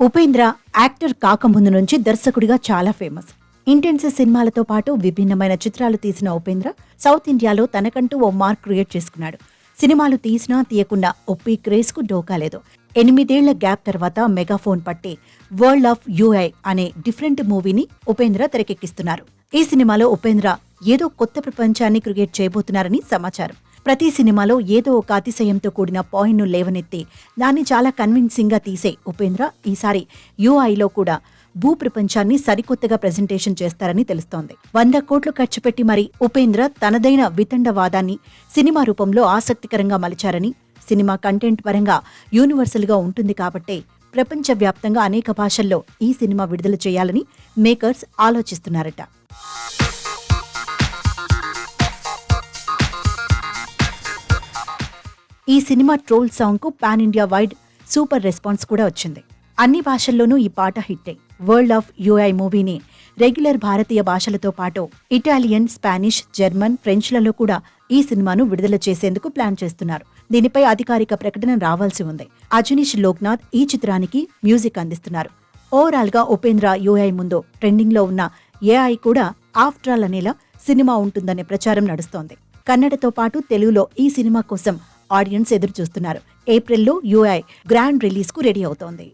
Upendra actor కాకముందు నుంచి దర్శకుడిగా చాలా ఫేమస్. ఇంటెన్స్ సినిమాలతో పాటు విభిన్నమైన చిత్రాలు తీసిన ఉపేంద్ర సౌత్ ఇండియాలో తనకంటూ ఓ మార్క్ క్రియేట్ చేసుకున్నాడు. సినిమాలు తీసినా తీయకుండా ఒప్పి క్రేజ్ కు డోకాలేదు. 8 ఏళ్ల గ్యాప్ తర్వాత మెగాఫోన్ పట్టి వరల్డ్ ఆఫ్ యూఐ అనే డిఫరెంట్ మూవీని ఉపేంద్ర తెరకెక్కిస్తున్నారు. ఈ సినిమాలో ఉపేంద్ర ఏదో కొత్త ప్రపంచాన్ని క్రియేట్ చేయబోతున్నారని సమాచారం. ప్రతి సినిమాలో ఏదో ఒక అతిశయంతో కూడిన పాయింట్ను లేవనెత్తి దాన్ని చాలా కన్విన్సింగ్ గా తీసే ఉపేంద్ర ఈసారి యూఐలో కూడా భూ ప్రపంచాన్ని సరికొత్తగా ప్రెజెంటేషన్ చేస్తారని తెలుస్తోంది. 100 కోట్లు ఖర్చు పెట్టి మరి ఉపేంద్ర తనదైన వితండవాదాన్ని సినిమా రూపంలో ఆసక్తికరంగా మలిచారని, సినిమా కంటెంట్ పరంగా యూనివర్సల్ గా ఉంటుంది కాబట్టే ప్రపంచవ్యాప్తంగా అనేక భాషల్లో ఈ సినిమా విడుదల చేయాలని మేకర్స్ ఆలోచిస్తున్నారట. ఈ సినిమా ట్రోల్ సాంగ్ కు pan India wide super response కూడా వచ్చింది. అన్ని భాషల్లోనూ ఈ పాట హిట్టే. వరల్డ్ ఆఫ్ యూఐ మూవీని రెగ్యులర్ భారతీయ భాషలతో పాటు ఇటాలియన్, స్పానిష్, జర్మన్, ఫ్రెంచ్లలో కూడా ఈ సినిమాను విడుదల చేసేందుకు ప్లాన్ చేస్తున్నారు. దీనిపై అధికారిక ప్రకటన రావాల్సి ఉంది. అజనీష్ లోక్నాథ్ ఈ చిత్రానికి మ్యూజిక్ అందిస్తున్నారు. ఓవరాల్ గా ఉపేంద్ర యూఐ ముందు ట్రెండింగ్ లో ఉన్న ఏఐ కూడా ఆఫ్టర్ ఆల్ అనేలా సినిమా ఉంటుందనే ప్రచారం నడుస్తోంది. కన్నడతో పాటు తెలుగులో ఈ సినిమా కోసం ఆడియన్స్ ఎదురు చూస్తున్నారు. ఏప్రిల్లో యూఐ గ్రాండ్ రిలీజ్ కు రెడీ అవుతోంది.